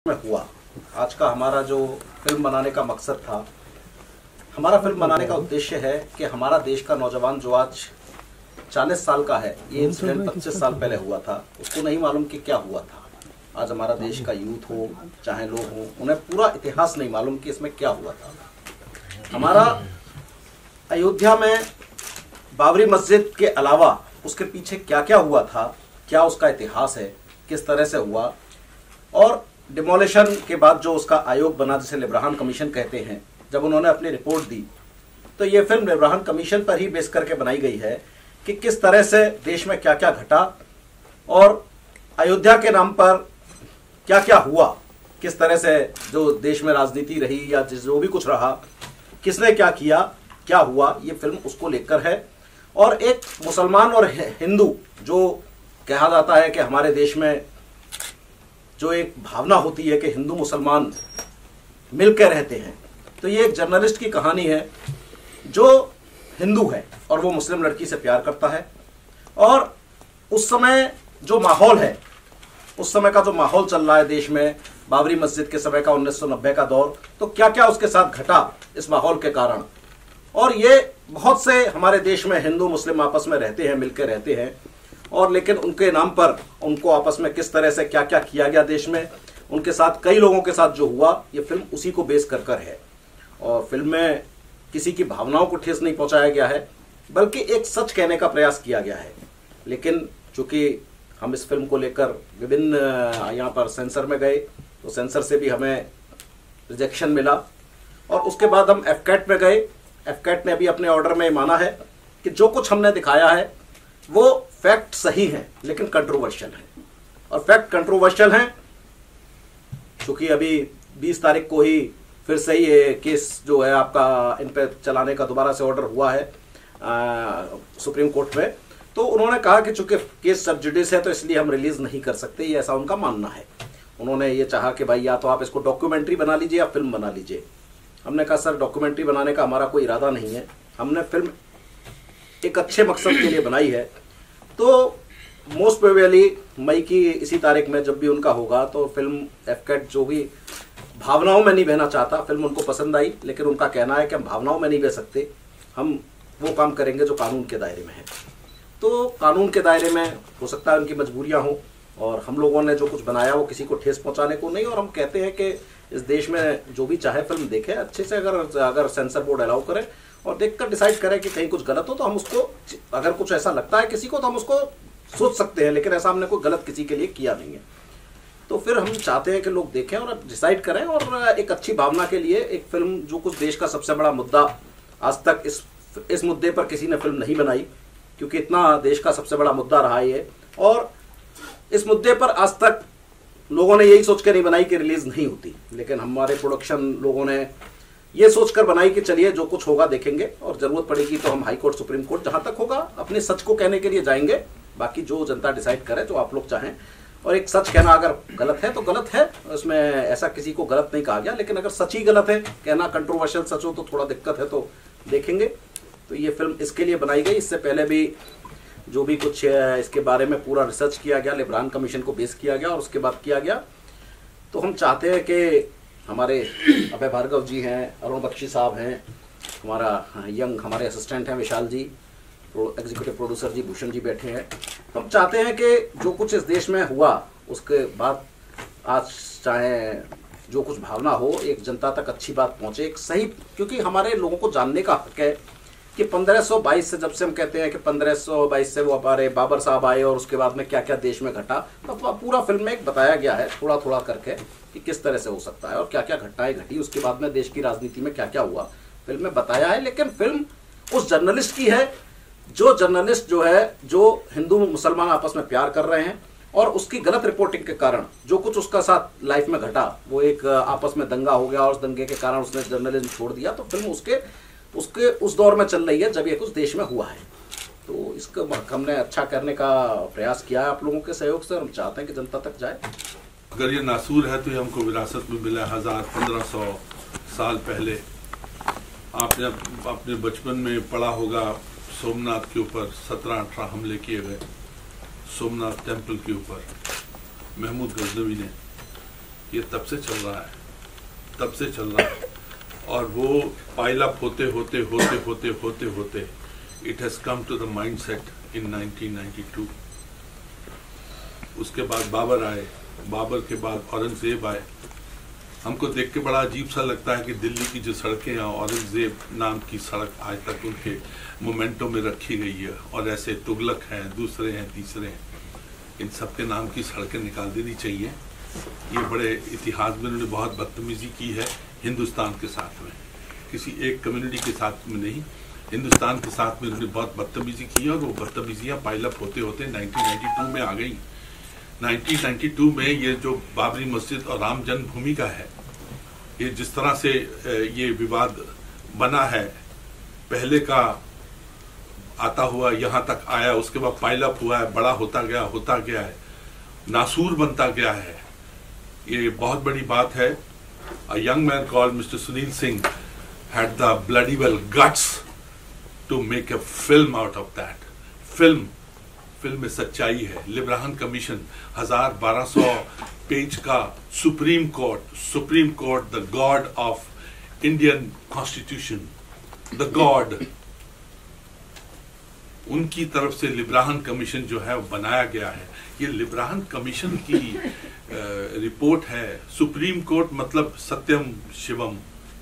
में हुआ। आज का हमारा जो फिल्म बनाने का मकसद था, हमारा फिल्म बनाने का उद्देश्य है कि हमारा देश का नौजवान जो आज 40 साल का है, ये इंसिडेंट 25 साल पहले हुआ था, उसको नहीं मालूम कि क्या हुआ था। आज हमारा देश का यूथ हो चाहे लोग हों, उन्हें पूरा इतिहास नहीं मालूम कि इसमें क्या हुआ था। हमारा अयोध्या में बाबरी मस्जिद के अलावा उसके पीछे क्या क्या हुआ था, क्या उसका इतिहास है, किस तरह से हुआ, और डिमोलिशन के बाद जो उसका आयोग बना जिसे लेब्राहन कमीशन कहते हैं, जब उन्होंने अपनी रिपोर्ट दी तो ये फिल्म लेब्राहन कमीशन पर ही बेस करके बनाई गई है कि किस तरह से देश में क्या क्या घटा और अयोध्या के नाम पर क्या क्या हुआ, किस तरह से जो देश में राजनीति रही या जो भी कुछ रहा, किसने क्या किया, क्या हुआ, ये फिल्म उसको लेकर है। और एक मुसलमान और हिंदू जो कहा जाता है कि हमारे देश में जो एक भावना होती है कि हिंदू मुसलमान मिलकर रहते हैं, तो ये एक जर्नलिस्ट की कहानी है जो हिंदू है और वो मुस्लिम लड़की से प्यार करता है। और उस समय जो माहौल है, उस समय का जो माहौल चल रहा है देश में, बाबरी मस्जिद के समय का 1990 का दौर, तो क्या क्या उसके साथ घटा इस माहौल के कारण। और ये बहुत से हमारे देश में हिंदू मुस्लिम आपस में रहते हैं, मिलकर रहते हैं, और लेकिन उनके नाम पर उनको आपस में किस तरह से क्या क्या किया गया देश में, उनके साथ कई लोगों के साथ जो हुआ, ये फिल्म उसी को बेस कर है। और फिल्म में किसी की भावनाओं को ठेस नहीं पहुंचाया गया है, बल्कि एक सच कहने का प्रयास किया गया है। लेकिन चूंकि हम इस फिल्म को लेकर विभिन्न यहाँ पर सेंसर में गए, तो सेंसर से भी हमें रिजेक्शन मिला, और उसके बाद हम एफकैट में गए। एफकैट ने भी अपने ऑर्डर में माना है कि जो कुछ हमने दिखाया है वो फैक्ट सही है लेकिन कंट्रोवर्शियल है। और फैक्ट कंट्रोवर्शियल हैं क्योंकि अभी 20 तारीख को ही फिर से ये केस जो है आपका इन पे चलाने का दोबारा से ऑर्डर हुआ है सुप्रीम कोर्ट में। तो उन्होंने कहा कि चूंकि केस सब जुडिस है तो इसलिए हम रिलीज नहीं कर सकते, ये ऐसा उनका मानना है। उन्होंने ये चाहा कि भाई या तो आप इसको डॉक्यूमेंट्री बना लीजिए या फिल्म बना लीजिए। हमने कहा सर डॉक्यूमेंट्री बनाने का हमारा कोई इरादा नहीं है, हमने फिल्म एक अच्छे मकसद के लिए बनाई है। तो मोस्ट प्रोबेबली मई की इसी तारीख में जब भी उनका होगा तो फिल्म एफकैट जो भी भावनाओं में नहीं बहना चाहता, फिल्म उनको पसंद आई, लेकिन उनका कहना है कि हम भावनाओं में नहीं बह सकते, हम वो काम करेंगे जो कानून के दायरे में है। तो कानून के दायरे में हो सकता है उनकी मजबूरियां हों, और हम लोगों ने जो कुछ बनाया वो किसी को ठेस पहुंचाने को नहीं। और हम कहते हैं कि इस देश में जो भी चाहे फिल्म देखे अच्छे से, अगर सेंसर बोर्ड अलाउ करे और देखकर डिसाइड करें कि कहीं कुछ गलत हो तो हम उसको, अगर कुछ ऐसा लगता है किसी को तो हम उसको सोच सकते हैं, लेकिन ऐसा हमने कोई गलत किसी के लिए किया नहीं है। तो फिर हम चाहते हैं कि लोग देखें और डिसाइड करें, और एक अच्छी भावना के लिए एक फिल्म जो कुछ देश का सबसे बड़ा मुद्दा, आज तक इस मुद्दे पर किसी ने फिल्म नहीं बनाई क्योंकि इतना देश का सबसे बड़ा मुद्दा रहा है ये, और इस मुद्दे पर आज तक लोगों ने यही सोच कर नहीं बनाई कि रिलीज नहीं होती। लेकिन हमारे प्रोडक्शन लोगों ने ये सोचकर बनाई कि चलिए जो कुछ होगा देखेंगे, और जरूरत पड़ेगी तो हम हाई कोर्ट सुप्रीम कोर्ट जहां तक होगा अपने सच को कहने के लिए जाएंगे। बाकी जो जनता डिसाइड करे, जो आप लोग चाहें। और एक सच कहना अगर गलत है तो गलत है, उसमें ऐसा किसी को गलत नहीं कहा गया, लेकिन अगर सच ही गलत है, कहना कंट्रोवर्शियल सच हो तो थोड़ा दिक्कत है, तो देखेंगे। तो ये फिल्म इसके लिए बनाई गई। इससे पहले भी जो भी कुछ इसके बारे में पूरा रिसर्च किया गया, लेब्राहन कमीशन को बेस किया गया और उसके बाद किया गया। तो हम चाहते हैं कि हमारे अभय भार्गव जी हैं, अरुण बख्शी साहब हैं, हमारा यंग हमारे असिस्टेंट हैं विशाल जी, एग्जीक्यूटिव प्रोड्यूसर जी भूषण जी बैठे हैं। हम चाहते हैं कि जो कुछ इस देश में हुआ उसके बाद आज चाहे जो कुछ भावना हो, एक जनता तक अच्छी बात पहुंचे, एक सही, क्योंकि हमारे लोगों को जानने का हक है कि 1522 से, जब से हम कहते हैं कि 1522 से वो हमारे बाबर साहब आए और उसके बाद में क्या क्या देश में घटा, तो पूरा फिल्म में एक बताया गया है थोड़ा थोड़ा करके कि किस तरह से हो सकता है और क्या क्या घटनाएं घटी, उसके बाद में देश की राजनीति में क्या क्या हुआ, फिल्म में बताया है। लेकिन फिल्म उस जर्नलिस्ट की है जो जर्नलिस्ट जो है, जो हिंदू मुसलमान आपस में प्यार कर रहे हैं, और उसकी गलत रिपोर्टिंग के कारण जो कुछ उसका साथ लाइफ में घटा, वो एक आपस में दंगा हो गया और उस दंगे के कारण उसने जर्नलिज्म छोड़ दिया। तो फिल्म उसके उस दौर में चल रही है जब ये कुछ देश में हुआ है। तो इसको हमने अच्छा करने का प्रयास किया है आप लोगों के सहयोग से, और हम चाहते हैं कि जनता तक जाए। अगर ये नासूर है तो ये हमको विरासत में मिला 1500 साल पहले। आपने अपने बचपन में पढ़ा होगा सोमनाथ के ऊपर 17-18 हमले किए गए, सोमनाथ टेम्पल के ऊपर महमूद गजनवी ने। ये तब से चल रहा है, तब से चल रहा है। और वो पाइल अप होते होते होते होते होते होते it has come to the mindset in 1992। उसके बाद बाबर आए, बाबर के बाद औरंगजेब आए। हमको देख के बड़ा अजीब सा लगता है कि दिल्ली की जो सड़कें हैं, औरंगजेब नाम की सड़क आज तक उनके मोमेंटों में रखी गई है, और ऐसे तुगलक हैं, दूसरे हैं, तीसरे हैं, इन सब के नाम की सड़कें निकाल देनी चाहिए। ये बड़े इतिहास में उन्होंने बहुत बदतमीजी की है हिंदुस्तान के साथ में, किसी एक कम्युनिटी के साथ में नहीं, हिंदुस्तान के साथ में उन्होंने बहुत बदतमीजी की है। और वो बदतमीजियाँ पाइलअप होते होते 1992 में आ गई। 1992 में ये जो बाबरी मस्जिद और राम जन्मभूमि का है, ये जिस तरह से ये विवाद बना है, पहले का आता हुआ यहाँ तक आया, उसके बाद पाइलअप हुआ है, बड़ा होता गया है, नासूर बनता गया है, ये बहुत बड़ी बात है। A young man called Mr. Sunil Singh had the bloody well guts to make a film out of that. Film में सच्चाई है। लिब्राहन कमीशन 1200 पेज का supreme court, the God of Indian constitution, the God, उनकी तरफ से Liberhan commission जो है वो बनाया गया है। ये लिब्राहन कमीशन की रिपोर्ट है। सुप्रीम कोर्ट मतलब सत्यम शिवम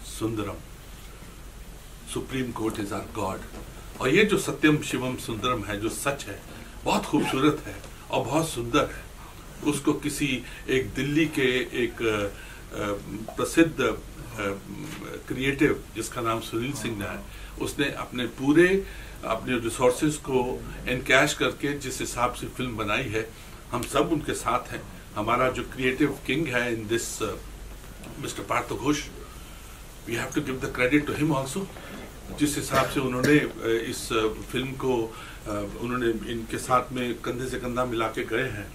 सुंदरम, supreme court is our god. और ये जो सत्यम शिवम सुंदरम है, जो सच है, बहुत खूबसूरत है और बहुत सुंदर है। उसको किसी एक दिल्ली के एक प्रसिद्ध क्रिएटिव जिसका नाम सुनील सिंह है, उसने अपने रिसोर्सेज को एनकैश करके जिस हिसाब से फिल्म बनाई है, हम सब उनके साथ हैं। हमारा जो क्रिएटिव किंग है in this mister Parth Ghosh, we have to give the credit to him also. जिस हिसाब से उन्होंने इस फिल्म को उन्होंने इनके साथ में कंधे से कंधा मिला के गए हैं,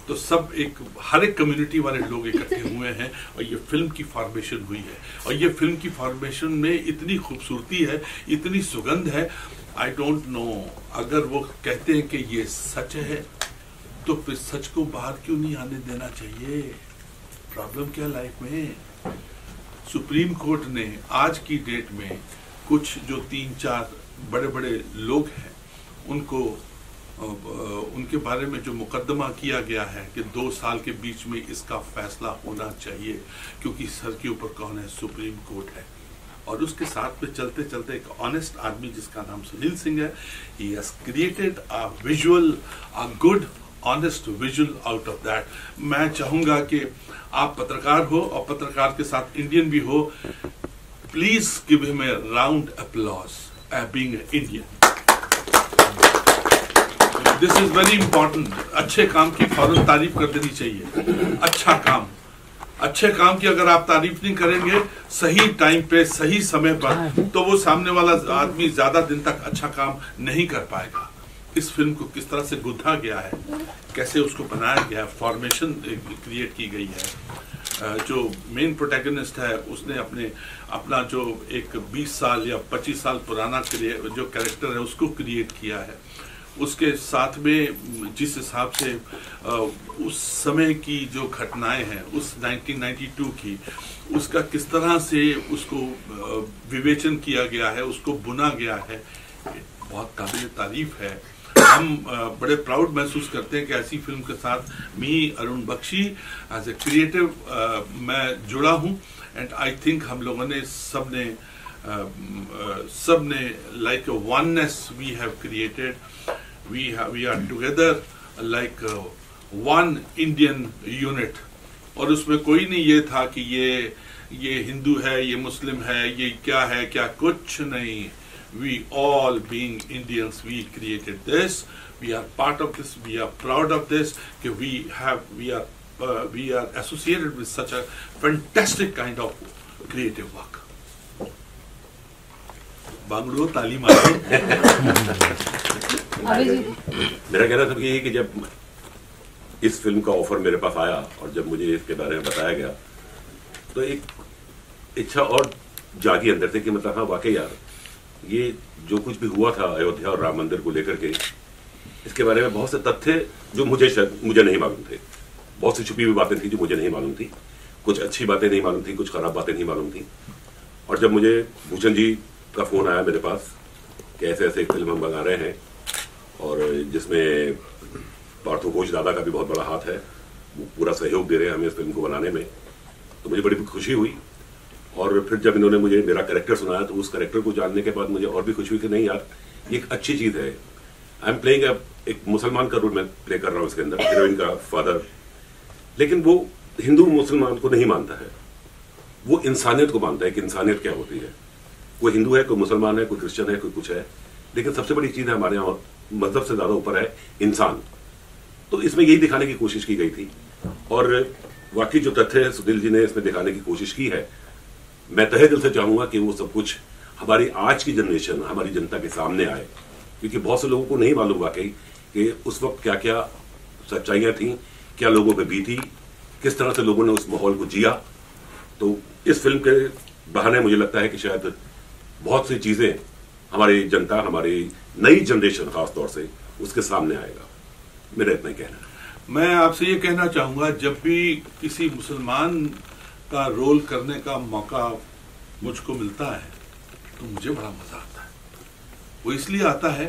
तो सब हर एक कम्युनिटी वाले लोग इकट्ठे हुए हैं और ये फिल्म की फॉर्मेशन हुई है। और ये फिल्म की फॉर्मेशन में इतनी खूबसूरती है, इतनी सुगंध है, आई डोंट नो, अगर वो कहते हैं कि ये सच है तो फिर सच को बाहर क्यों नहीं आने देना चाहिए? प्रॉब्लम क्या लाइफ में? सुप्रीम कोर्ट ने आज की डेट में कुछ जो 3-4 बड़े बड़े लोग हैं, उनके बारे में जो मुकदमा किया गया है कि 2 साल के बीच में इसका फैसला होना चाहिए, क्योंकि सर के ऊपर कौन है? सुप्रीम कोर्ट है। और उसके साथ में चलते चलते एक ऑनेस्ट आदमी जिसका नाम सुनील सिंह है, he has created a visual, a good honest visual out of that. मैं चाहूंगा कि आप पत्रकार हो और पत्रकार के साथ इंडियन भी हो, please give him A round applause being Indian. This is very important. अच्छे काम की फौरन तारीफ कर देनी चाहिए। अच्छे काम की अगर आप तारीफ नहीं करेंगे सही टाइम पे, सही समय पर, तो वो सामने वाला आदमी ज्यादा दिन तक अच्छा काम नहीं कर पाएगा। इस फिल्म को किस तरह से गुद्धा गया है, कैसे उसको बनाया गया है, फॉर्मेशन क्रिएट की गई है। जो मेन प्रोटैगनिस्ट है उसने अपना जो एक 20 साल या 25 साल पुराना जो कैरेक्टर है उसको क्रिएट किया है। उसके साथ में जिस हिसाब से उस समय की जो घटनाएं हैं, उस 1992 की, उसका किस तरह से उसको विवेचन किया गया है, उसको बुना गया है, बहुत काबिल तारीफ है। हम बड़े प्राउड महसूस करते हैं कि ऐसी फिल्म के साथ Arun Bakshi as a creative मैं जुड़ा हूं। एंड आई थिंक हम लोगों ने सबने like oneness we have created, we are together like one Indian unit. और उसमें कोई नहीं ये था कि ये हिंदू है, ये मुस्लिम है, ये क्या है, क्या कुछ नहीं। We all being Indians, we created this. We are part of this. We are proud of this. We are associated with such a fantastic kind of creative work. बांग्लो ताली मारो। मेरा कहना था कि जब इस फिल्म का ऑफर मेरे पास आया और जब मुझे इसके बारे में बताया गया, तो एक इच्छा और जागी अंदर से कि मतलब हाँ वाकई यार, ये जो कुछ भी हुआ था अयोध्या और राम मंदिर को लेकर के, इसके बारे में बहुत से तथ्य जो मुझे नहीं मालूम थे, बहुत सी छुपी हुई बातें थी जो मुझे नहीं मालूम थी, कुछ अच्छी बातें नहीं मालूम थी, कुछ खराब बातें नहीं मालूम थी। और जब मुझे भूषण जी का फोन आया मेरे पास कि ऐसे ऐसे एक फिल्म हम बना रहे हैं और जिसमें पार्थो घोष दादा का भी बहुत बड़ा हाथ है, वो पूरा सहयोग दे रहे हैं हमें इस फिल्म को बनाने में, तो मुझे बड़ी खुशी हुई। और फिर जब इन्होंने मुझे मेरा कैरेक्टर सुनाया तो उस कैरेक्टर को जानने के बाद मुझे और भी खुशी हुई कि नहीं यार, ये एक अच्छी चीज़ है। आई एम प्लेइंग एक मुसलमान का रोल मैं प्ले कर रहा हूँ इसके अंदर, हीरोइन का फादर, लेकिन वो हिंदू मुसलमान को नहीं मानता है, वो इंसानियत को मानता है कि इंसानियत क्या होती है। कोई हिंदू है, कोई मुसलमान है, कोई क्रिश्चियन है, कोई कुछ है, लेकिन सबसे बड़ी चीज़ है हमारे यहाँ मजहब से ज़्यादा ऊपर है इंसान। तो इसमें यही दिखाने की कोशिश की गई थी और वाकई जो तथ्य है सुनील जी ने इसमें दिखाने की कोशिश की है। मैं तहे दिल से चाहूंगा कि वो सब कुछ हमारी आज की जनरेशन, हमारी जनता के सामने आए, क्योंकि बहुत से लोगों को नहीं मालूम वाकई कि उस वक्त क्या क्या सच्चाइयां थी, क्या लोगों पे बीती, किस तरह से लोगों ने उस माहौल को जिया। तो इस फिल्म के बहाने मुझे लगता है कि शायद बहुत सी चीजें हमारी जनता, हमारी नई जनरेशन खास तौर से उसके सामने आएगा। मेरा इतना ही कहना है। मैं आपसे ये कहना चाहूंगा, जब भी किसी मुसलमान का रोल करने का मौका मुझको मिलता है तो मुझे बड़ा मजा आता है। वो इसलिए आता है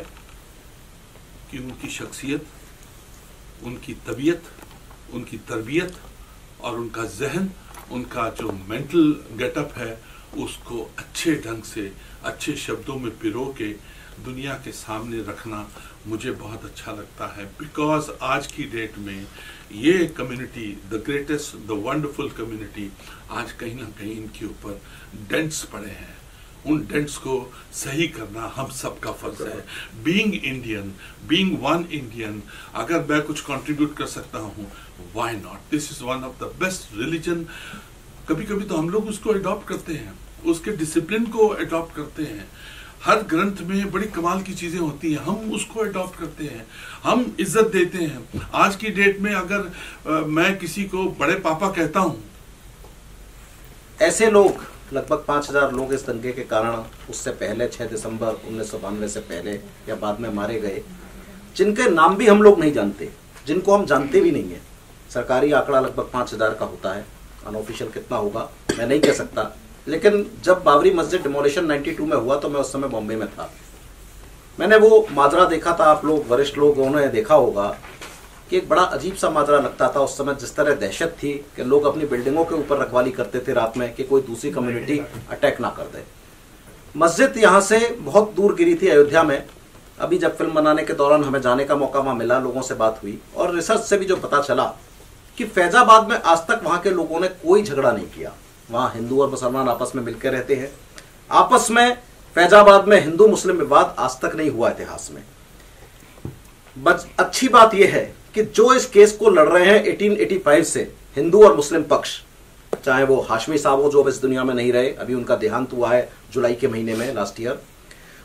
कि उनकी शख्सियत, उनकी तबीयत, उनकी तरबियत और उनका जहन, उनका जो मेंटल गेटअप है, उसको अच्छे ढंग से, अच्छे शब्दों में पिरो के दुनिया के सामने रखना मुझे बहुत अच्छा लगता है। बिकॉज आज की डेट में ये community, the greatest, the wonderful community, आज कहीं ना कहीं इनके ऊपर डेंट्स पड़े हैं। उन डेंट्स को सही करना हम सबका फर्ज है। Being Indian, being one Indian, अगर मैं कुछ कंट्रीब्यूट कर सकता हूँ, why not. This is one of the best religion. कभी कभी तो हम लोग उसको अडॉप्ट करते हैं, उसके डिसिप्लिन को अडॉप्ट करते हैं। हर ग्रंथ में बड़ी कमाल की चीजें होती हैं, हम उसको अडॉप्ट करते हैं, हम इज्जत देते हैं। आज की डेट में अगर मैं किसी को बड़े पापा कहता हूं, ऐसे लोग लगभग 5000 लोग इस दंगे के कारण उससे पहले 6 दिसंबर 1992 से पहले या बाद में मारे गए, जिनके नाम भी हम लोग नहीं जानते, जिनको हम जानते भी नहीं है। सरकारी आंकड़ा लगभग 5000 का होता है, अनऑफिशियल कितना होगा मैं नहीं कह सकता। लेकिन जब बाबरी मस्जिद डिमोलिशन 92 में हुआ तो मैं उस समय बॉम्बे में था। मैंने वो माजरा देखा था, आप लोग वरिष्ठ लोगों ने देखा होगा कि एक बड़ा अजीब सा माजरा लगता था उस समय। जिस तरह दहशत थी कि लोग अपनी बिल्डिंगों के ऊपर रखवाली करते थे रात में कि कोई दूसरी कम्युनिटी अटैक ना कर दे। मस्जिद यहाँ से बहुत दूर गिरी थी, अयोध्या में। अभी जब फिल्म बनाने के दौरान हमें जाने का मौका वहाँ मिला, लोगों से बात हुई और रिसर्च से भी जो पता चला कि फैजाबाद में आज तक वहाँ के लोगों ने कोई झगड़ा नहीं किया। वहाँ हिंदू और मुसलमान आपस में मिलकर रहते हैं। आपस में फैजाबाद में हिंदू मुस्लिम विवाद आज तक नहीं हुआ इतिहास में। बस अच्छी बात यह है कि जो इस केस को लड़ रहे हैं 1885 से, हिंदू और मुस्लिम पक्ष, चाहे वो हाशमी साहब हो जो अब इस दुनिया में नहीं रहे, अभी उनका देहांत हुआ है जुलाई के महीने में लास्ट ईयर,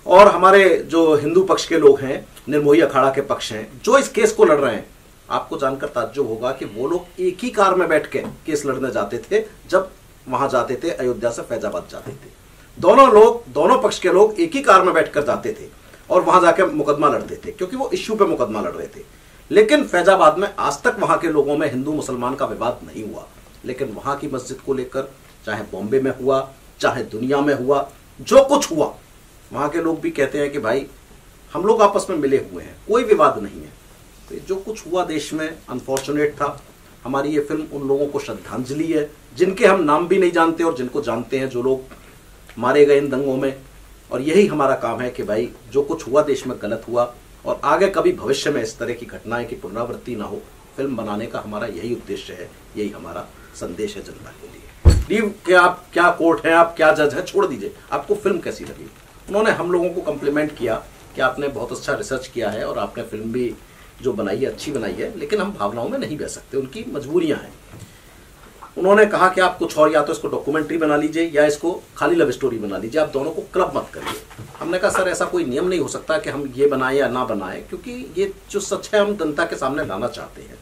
और हमारे जो हिंदू पक्ष के लोग हैं, निर्मोही अखाड़ा के पक्ष हैं, जो इस केस को लड़ रहे हैं, आपको जानकर ताज्जुब होगा कि वो लोग एक ही कार में बैठ के केस लड़ने जाते थे जब वहां जाते थे, अयोध्या से फैजाबाद जाते थे। दोनों लोग, दोनों पक्ष के लोग एक ही कार में बैठकर जाते थे और वहां जाकर मुकदमा लड़ते थे, क्योंकि वो इश्यू पे मुकदमा लड़ रहे थे। लेकिन फैजाबाद में आज तक वहां के लोगों में हिंदू मुसलमान का विवाद नहीं हुआ। लेकिन वहां की मस्जिद को लेकर, चाहे बॉम्बे में हुआ, चाहे दुनिया में हुआ, जो कुछ हुआ, वहां के लोग भी कहते हैं कि भाई हम लोग आपस में मिले हुए हैं, कोई विवाद नहीं है। तो जो कुछ हुआ देश में अनफॉर्चुनेट था। हमारी ये फिल्म उन लोगों को श्रद्धांजलि है जिनके हम नाम भी नहीं जानते और जिनको जानते हैं, जो लोग मारे गए इन दंगों में। और यही हमारा काम है कि भाई जो कुछ हुआ देश में गलत हुआ और आगे कभी भविष्य में इस तरह की घटनाएं की पुनरावृत्ति ना हो। फिल्म बनाने का हमारा यही उद्देश्य है, यही हमारा संदेश है जनता के लिए। लीव कि आप क्या कोर्ट हैं, आप क्या जज हैं, छोड़ दीजिए। आपको फिल्म कैसी लगी? उन्होंने हम लोगों को कम्प्लीमेंट किया कि आपने बहुत अच्छा रिसर्च किया है और आपने फिल्म भी जो बनाई है अच्छी बनाई है, लेकिन हम भावनाओं में नहीं बह सकते, उनकी मजबूरियां हैं। उन्होंने कहा कि आप कुछ और, या तो इसको डॉक्यूमेंट्री बना लीजिए या इसको खाली लव स्टोरी बना लीजिए, आप दोनों को क्लब मत करिए। हमने कहा सर ऐसा कोई नियम नहीं हो सकता कि हम ये बनाएं या ना बनाएं, क्योंकि ये जो सच है हम जनता के सामने लाना चाहते हैं।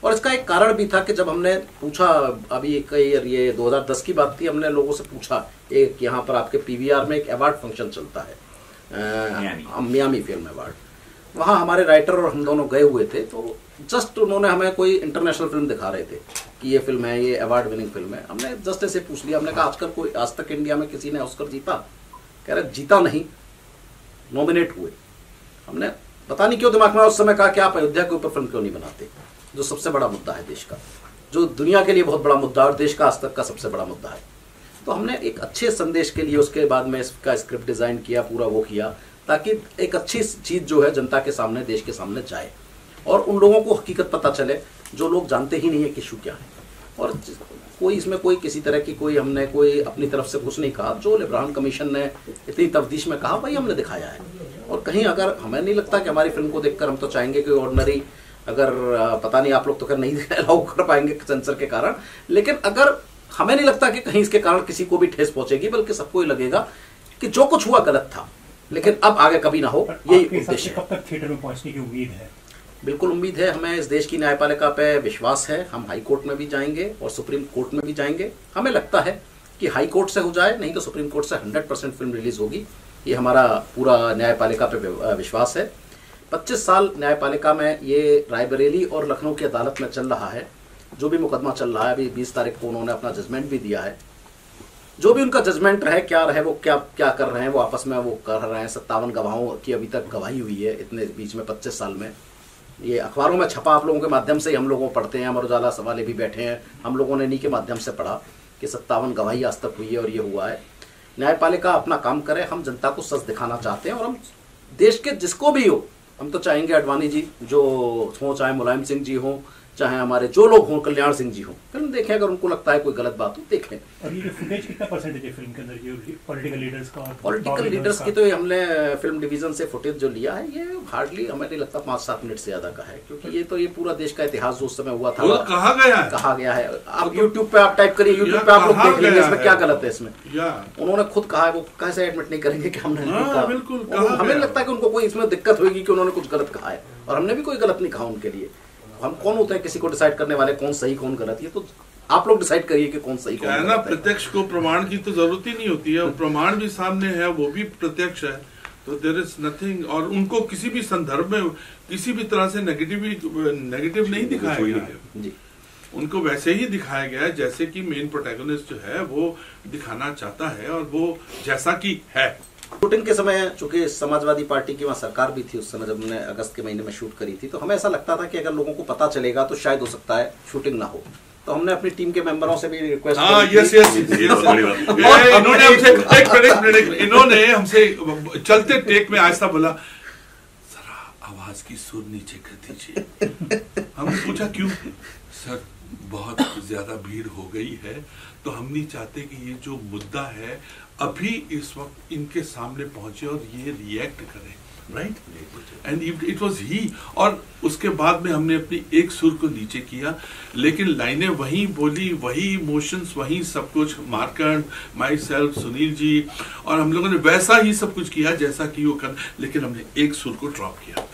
और इसका एक कारण भी था कि जब हमने पूछा, अभी ये 2010 की बात थी, हमने लोगों से पूछा, एक यहाँ पर आपके PVR में एक अवार्ड फंक्शन चलता है, मियामी फिल्म अवार्ड, वहाँ हमारे राइटर और हम दोनों गए हुए थे। तो जस्ट उन्होंने हमें कोई इंटरनेशनल फिल्म दिखा रहे थे कि ये फिल्म है, ये अवार्ड विनिंग फिल्म है। हमने जस्ट ऐसे पूछ लिया, हमने कहा आजकल कोई आज तक इंडिया में किसी ने ऑस्कर जीता? कह रहे जीता नहीं, नॉमिनेट हुए। हमने पता नहीं क्यों दिमाग में उस समय कहा कि आप अयोध्या के ऊपर फिल्म क्यों नहीं बनाते, जो सबसे बड़ा मुद्दा है देश का, जो दुनिया के लिए बहुत बड़ा मुद्दा और देश का आज तक का सबसे बड़ा मुद्दा है। तो हमने एक अच्छे संदेश के लिए उसके बाद में इसका स्क्रिप्ट डिजाइन किया, पूरा वो किया, ताकि एक अच्छी चीज जो है जनता के सामने, देश के सामने जाए और उन लोगों को हकीकत पता चले जो लोग जानते ही नहीं है कि इशू क्या है। और कोई इसमें कोई किसी तरह की कोई हमने कोई अपनी तरफ से कुछ नहीं कहा, जो लेब्रान कमीशन ने इतनी तफ्तीश में कहा वही हमने दिखाया है। और कहीं अगर हमें नहीं लगता कि हमारी फिल्म को देखकर, हम तो चाहेंगे कि ऑर्डिनरी, अगर पता नहीं आप लोग तो खैर नहीं अलाउ कर पाएंगे सेंसर के कारण, लेकिन अगर हमें नहीं लगता कि कहीं इसके कारण किसी को भी ठेस पहुंचेगी, बल्कि सबको ही लगेगा कि जो कुछ हुआ गलत था, लेकिन अब आगे कभी ना हो, यही उद्देश्य है। कब तक थिएटर में पहुंचने की उम्मीद है? बिल्कुल उम्मीद है, हमें इस देश की न्यायपालिका पे विश्वास है। हम हाई कोर्ट में भी जाएंगे और सुप्रीम कोर्ट में भी जाएंगे। हमें लगता है कि हाई कोर्ट से हो जाए, नहीं तो सुप्रीम कोर्ट से 100% फिल्म रिलीज होगी। ये हमारा पूरा न्यायपालिका पे विश्वास है। 25 साल न्यायपालिका में ये रायबरेली और लखनऊ की अदालत में चल रहा है। जो भी मुकदमा चल रहा है, अभी 20 तारीख को उन्होंने अपना जजमेंट भी दिया है। जो भी उनका जजमेंट रहे, क्या रहे, वो क्या क्या कर रहे हैं, वो आपस में वो कर रहे हैं। 57 गवाहों की अभी तक गवाही हुई है इतने बीच में 25 साल में। ये अखबारों में छपा, आप लोगों के माध्यम से ही हम लोगों पढ़ते हैं, अमर उजाला वाले भी बैठे हैं, हम लोगों ने इन्हीं के माध्यम से पढ़ा कि 57 गवाही आज तक हुई है और ये हुआ है। न्यायपालिका अपना काम करे, हम जनता को सच दिखाना चाहते हैं और हम देश के जिसको भी हो, हम तो चाहेंगे अडवाणी जी जो हो, चाहे मुलायम सिंह जी हो, चाहे हमारे जो लोग हों, कल्याण सिंह जी हों, फिल्म देखें। अगर उनको लगता है कोई गलत बात हो, देखें। और ये फुटेज कितना परसेंटेज है फिल्म के अंदर, ये पॉलिटिकल लीडर्स का? पॉलिटिकल लीडर्स की तो हमने फिल्म डिवीजन से फुटेज जो लिया है, ये हार्डली हमें नहीं लगता 5-7 मिनट से ज्यादा का है, क्योंकि ये तो ये पूरा देश का इतिहास जो उस समय हुआ था कहा गया है। आप यूट्यूब पे आप टाइप करिए, यूट्यूब पे आप लोग देख लेंगे इसमें क्या गलत है। इसमें उन्होंने खुद कहा है, वो कैसे एडमिट नहीं करेंगे कि हमने नहीं कहा। हमें लगता है कि उनको कोई इसमें दिक्कत होगी कि उन्होंने कुछ गलत कहा है, और हमने भी कोई गलत नहीं कहा उनके लिए। हम कौन होते हैं किसी को डिसाइड करने वाले, कौन सही कौन गलत? ये तो आप लोग डिसाइड करिए कि कौन सही कौन गलत है। प्रत्यक्ष को प्रमाण की तो जरूरत ही नहीं होती है, प्रमाण भी सामने है, वो भी प्रत्यक्ष है, तो देयर इज नथिंग। और उनको किसी भी संदर्भ में किसी भी तरह से नेगेटिव नहीं दिखाया गया है जी। उनको वैसे ही दिखाया गया है जैसे कि मेन प्रोटैगनिस्ट जो है वो दिखाना चाहता है, और वो जैसा कि है। शूटिंग के समय चूंकि समाजवादी पार्टी की वहाँ सरकार भी थी उस समय, जब हमने अगस्त के महीने में शूट करी थी, तो हमें ऐसा लगता था कि अगर लोगों को पता चलेगा तो शायद हो सकता है शूटिंग ना हो। तो हमने अपनी टीम के मेंबरों से भी रिक्वेस्ट इन्होंने हमसे चलते टेक में आहिस्ता बोला, जरा आवाज की सुर नीचे कर दीजिए। हमने पूछा क्यों? सर बहुत ज्यादा भीड़ हो गई है, तो हम नहीं चाहते कि ये जो मुद्दा है अभी इस वक्त इनके सामने पहुंचे और ये रिएक्ट करें, right? And it was he. और उसके बाद में हमने अपनी एक सुर को नीचे किया, लेकिन लाइनें वही बोली, वही इमोशंस, वही सब कुछ, मार्कंड, माई सेल्फ, सुनील जी, और हम लोगों ने वैसा ही सब कुछ किया जैसा कि वो कर, लेकिन हमने एक सुर को ड्रॉप किया।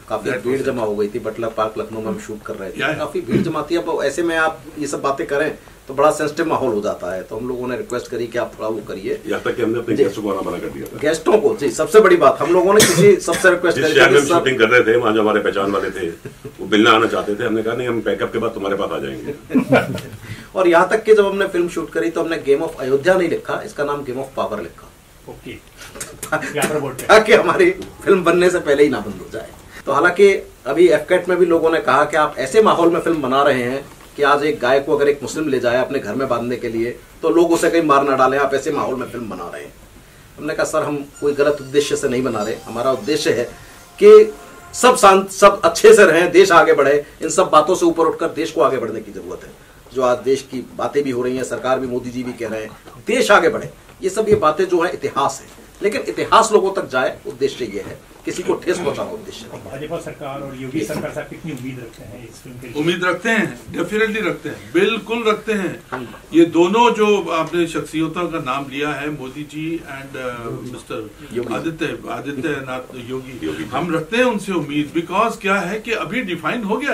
काफी भीड़ जमा हो गई थी बटलर पार्क लखनऊ में हम शूट कर रहे थे, काफी भीड़ जमा थी। अब ऐसे में आप ये सब बातें करें तो बड़ा सेंसिटिव माहौल हो जाता है, तो हम लोगों ने रिक्वेस्ट करी कि आप थोड़ा वो करिए। यहाँ तक कि हमने अपने गेस्टों को आना मना कर दिया था। गेस्टों को जी, सबसे बड़ी बात हम लोगों ने किसी सबसे रिक्वेस्ट करी थी। हम शूटिंग कर रहे थे, वहाँ जो हमारे पहचान वाले थे वो मिलने आना चाहते थे, हमने कहा नहीं, हम पैकअप के बाद तुम्हारे पास आ जाएंगे। और यहाँ तक कि जब हमने फिल्म शूट करी तो हमने गेम ऑफ अयोध्या नहीं लिखा, इसका नाम गेम ऑफ पावर लिखा, ताकि हमारी फिल्म बनने से पहले ही ना बंद हो जाए। तो हालांकि अभी एफकेट में भी लोगों ने कहा कि आप ऐसे माहौल में फिल्म बना रहे हैं कि आज एक गाय को अगर एक मुस्लिम ले जाए अपने घर में बांधने के लिए तो लोग उसे कहीं मार ना डालें, आप ऐसे माहौल में फिल्म बना रहे हैं। हमने कहा सर हम कोई गलत उद्देश्य से नहीं बना रहे, हमारा उद्देश्य है कि सब शांत, सब अच्छे से रहें, देश आगे बढ़े। इन सब बातों से ऊपर उठकर देश को आगे बढ़ने की जरूरत है। जो आज देश की बातें भी हो रही हैं, सरकार भी, मोदी जी भी कह रहे हैं देश आगे बढ़े, ये सब ये बातें जो है इतिहास है, लेकिन इतिहास लोगों तक जाए, उद्देश्य ये है, किसी को ठेस पहुंचाना उद्देश्य नहीं। भाजपा सरकार और योगी सरकार से कितनी उम्मीद रखते हैं इस फिल्म के लिए? उम्मीद रखते हैं, डेफिनेटली रखते हैं, बिल्कुल रखते हैं। ये दोनों जो आपने शख्सियतों का नाम लिया है, मोदी जी एंड मिस्टर आदित्यनाथ योगी, हम रखते हैं उनसे उम्मीद। बिकॉज क्या है कि अभी डिफाइन हो गया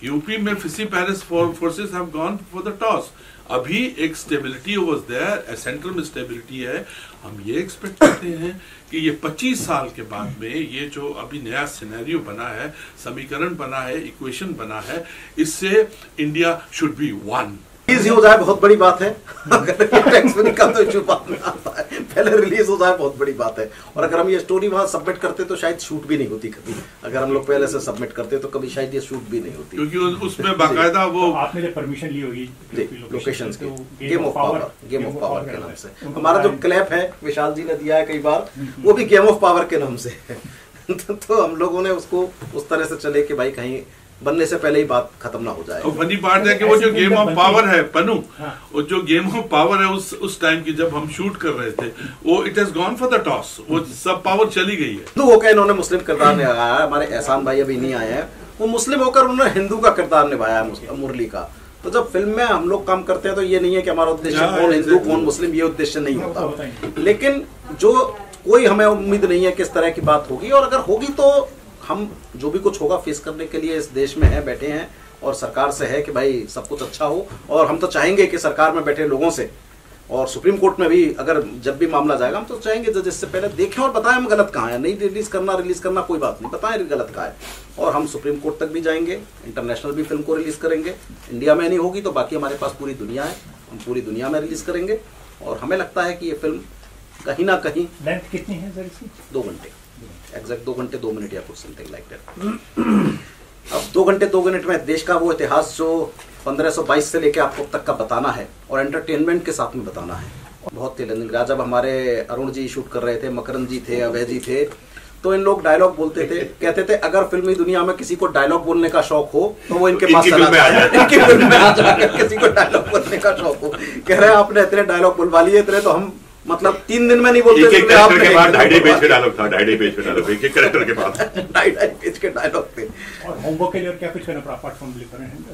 यूपी में fishy Paris forces have gone for the toss. अभी एक स्टेबिलिटी वाज देयर, सेंटर में स्टेबिलिटी है। हम ये एक्सपेक्ट करते हैं कि ये 25 साल के बाद में ये जो अभी नया सिनेरियो बना है, समीकरण बना है, इक्वेशन बना है, इससे India should be one. Release हो जाए बहुत बड़ी बात है। अगर टैक्स फ्री का तो इशू बाद में आता है, पहले रिलीज हो जाए बहुत बड़ी बात है। और अगर हम ये स्टोरी वहां सबमिट करते तो शायद शूट भी नहीं होती कभी। अगर हम लोग पहले से सबमिट करते तो कभी शायद ये शूट भी नहीं होती, क्योंकि उसमें बाकायदा वो आपने जो परमिशन ली होगी लोकेशंस की, गेम ऑफ पावर के नाम से। हमारा जो क्लैप है विशाल जी ने दिया है कई बार, वो भी गेम ऑफ पावर के नाम से है। तो हम लोगों ने उसको उस तरह से चले कि भाई कहीं बनने से पहले ही बात खत्म ना हो जाए। और फनी बात है कि वो जो गेम ऑफ पावर है पन्नू, वो जो गेम ऑफ पावर है उस टाइम की जब हम शूट कर रहे थे, वो it has gone for the toss, वो सब पावर चली गई है। तो वो क्या इन्होंने मुस्लिम किरदार निभाया है, हमारे एहसान भाई अभी नहीं आए हैं, वो मुस्लिम होकर उन्होंने हिंदू का किरदार निभाया है, मुरली का। तो जब फिल्म में हम लोग काम करते हैं तो ये नहीं है कि हमारा उद्देश्य कौन हिंदू कौन मुस्लिम, ये उद्देश्य नहीं होता। लेकिन जो कोई हमें उम्मीद नहीं है कि इस तरह की बात होगी, और अगर होगी तो हम जो भी कुछ होगा फेस करने के लिए इस देश में है, बैठे हैं, और सरकार से है कि भाई सब कुछ अच्छा हो। और हम तो चाहेंगे कि सरकार में बैठे लोगों से और सुप्रीम कोर्ट में भी अगर जब भी मामला जाएगा, हम तो चाहेंगे जज इससे पहले देखें और बताएं हम गलत कहाँ है। नहीं रिलीज करना कोई बात नहीं, बताएं गलत कहाँ है। और हम सुप्रीम कोर्ट तक भी जाएंगे, इंटरनेशनल भी फिल्म को रिलीज करेंगे। इंडिया में नहीं होगी तो बाकी हमारे पास पूरी दुनिया है, हम पूरी दुनिया में रिलीज करेंगे। और हमें लगता है कि ये फिल्म कहीं ना कहीं लेंथ कितनी है सर इसकी? 2 घंटे, एग्जैक्ट 2 घंटे 2 मिनट या कुछ समथिंग लाइक दैट। अब 2 घंटे 2 मिनट में देश का वो इतिहास जो 1522 से लेके आपको तक का बताना है, और एंटरटेनमेंट के साथ में बताना है। बहुत तेलंगाना जब हमारे अरुण जी शूट कर रहे थे, मकरंद जी थे, अभय जी थे, तो इन लोग डायलॉग बोलते थे, कहते थे अगर फिल्मी दुनिया में किसी को डायलॉग बोलने का शौक हो तो वो इनके पास चला जाए, इनकी फिल्म में आ जाए। किसी को डायलॉग बोलने का शौक हो, कह रहे हैं आपने इतने डायलॉग बुलवा लिए, इतने तो हम मतलब 3 दिन में नहीं बोलते। एक कैरेक्टर के बाद 2.5 पेज के डायलॉग था, 2.5 पेज के डायलॉग, एक कैरेक्टर के पास 2.5 पेज के डायलॉग थे। और होमवर्क के लिए और क्या कुछ करना पड़ा अपार्ट फ्रॉम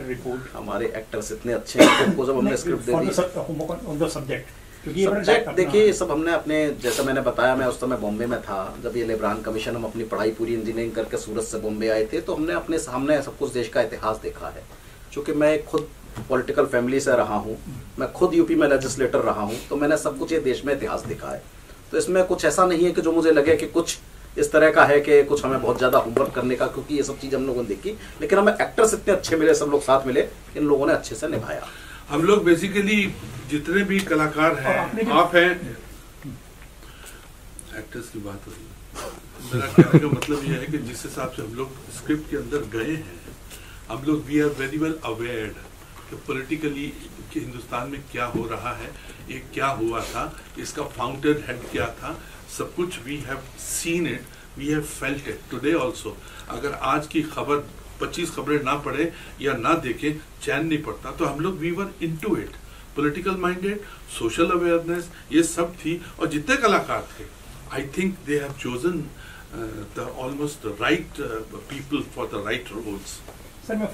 रिपोर्ट? हमारे एक्टर्स इतने अच्छे हैं, उनको जब हमने स्क्रिप्ट दे दी, सब्जेक्ट देखिए ये सब हमने अपने, जैसा मैंने बताया मैं उस समय बॉम्बे में था जब ये लेब्रान कमीशन, हम अपनी पढ़ाई पूरी इंजीनियरिंग करके सूरत से बॉम्बे आए थे, तो हमने अपने सामने सब कुछ देश का इतिहास देखा है। चूंकि मैं खुद पॉलिटिकल फैमिली से रहा हूँ, मैं खुद यूपी में लेजिस्लेटर रहा हूँ, तो मैंने सब कुछ ये देश में इतिहास देखा है। तो इसमें कुछ ऐसा नहीं है कि जो मुझे लगे कि कुछ इस तरह का है कि कुछ हमें बहुत ज्यादा होमवर्क करने का, क्योंकि ये सब चीज हम लोगों ने देखी। लेकिन हमें एक्टर्स इतने अच्छे मिले, सब लोग साथ मिले, इन लोगों ने अच्छे से निभाया। हम लोग बेसिकली जितने भी कलाकार हैं, आप हैं, एक्टर्स की बात हो रही है, मेरा कहने का मतलब यह है कि जिस हिसाब से हम लोग स्क्रिप्ट के अंदर गए हैं, हम लोग we are very well aware कि पॉलिटिकली कि हिंदुस्तान में क्या हो रहा है, ये क्या हुआ था, इसका फाउंटेन हेड क्या था, सब कुछ we have seen it, we have felt it today also. अगर आज की खबर 25 खबरें ना पढ़े या ना देखें चैन नहीं पड़ता। तो हम लोग we were into it, political minded, social awareness, ये सब थी। और जितने कलाकार थे, I think they have chosen the almost right people for the right roles. Sir मैं